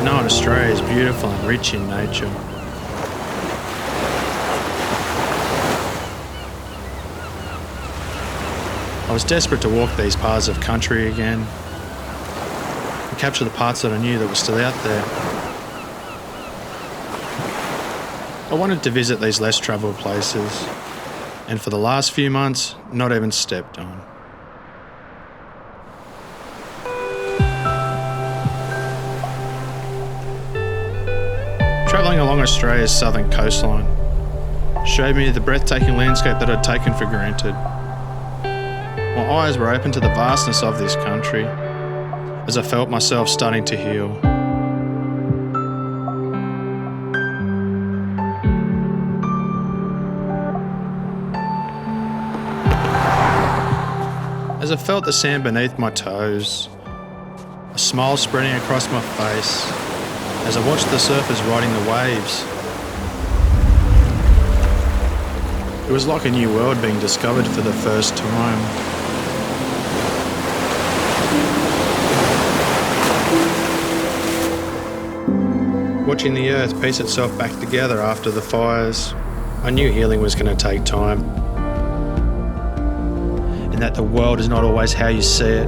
Snow in Australia is beautiful and rich in nature. I was desperate to walk these paths of country again and capture the parts that I knew that were still out there. I wanted to visit these less travelled places, and for the last few months, not even stepped on. Travelling along Australia's southern coastline showed me the breathtaking landscape that I'd taken for granted. My eyes were open to the vastness of this country as I felt myself starting to heal. As I felt the sand beneath my toes, a smile spreading across my face as I watched the surfers riding the waves. It was like a new world being discovered for the first time. Watching the earth piece itself back together after the fires, I knew healing was going to take time. And that the world is not always how you see it,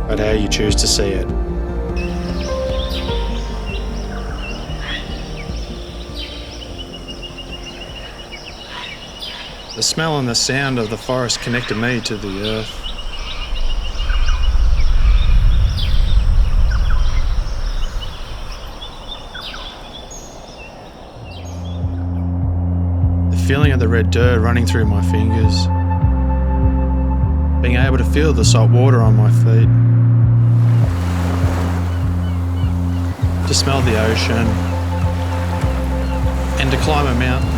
but how you choose to see it. The smell and the sound of the forest connected me to the earth. The feeling of the red dirt running through my fingers. Being able to feel the salt water on my feet. To smell the ocean. And to climb a mountain.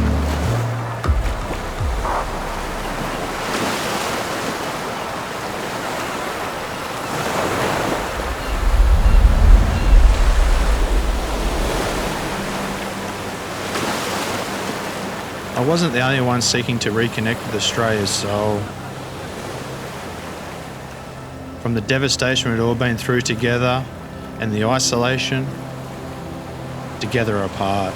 I wasn't the only one seeking to reconnect with Australia's soul. From the devastation we'd all been through together and the isolation, together apart.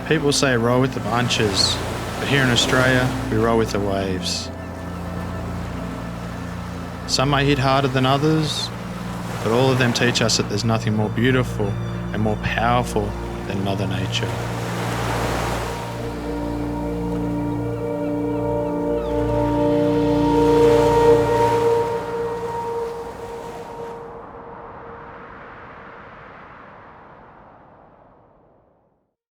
People say roll with the punches, but here in Australia, we roll with the waves. Some may hit harder than others, but all of them teach us that there's nothing more beautiful and more powerful than Mother Nature.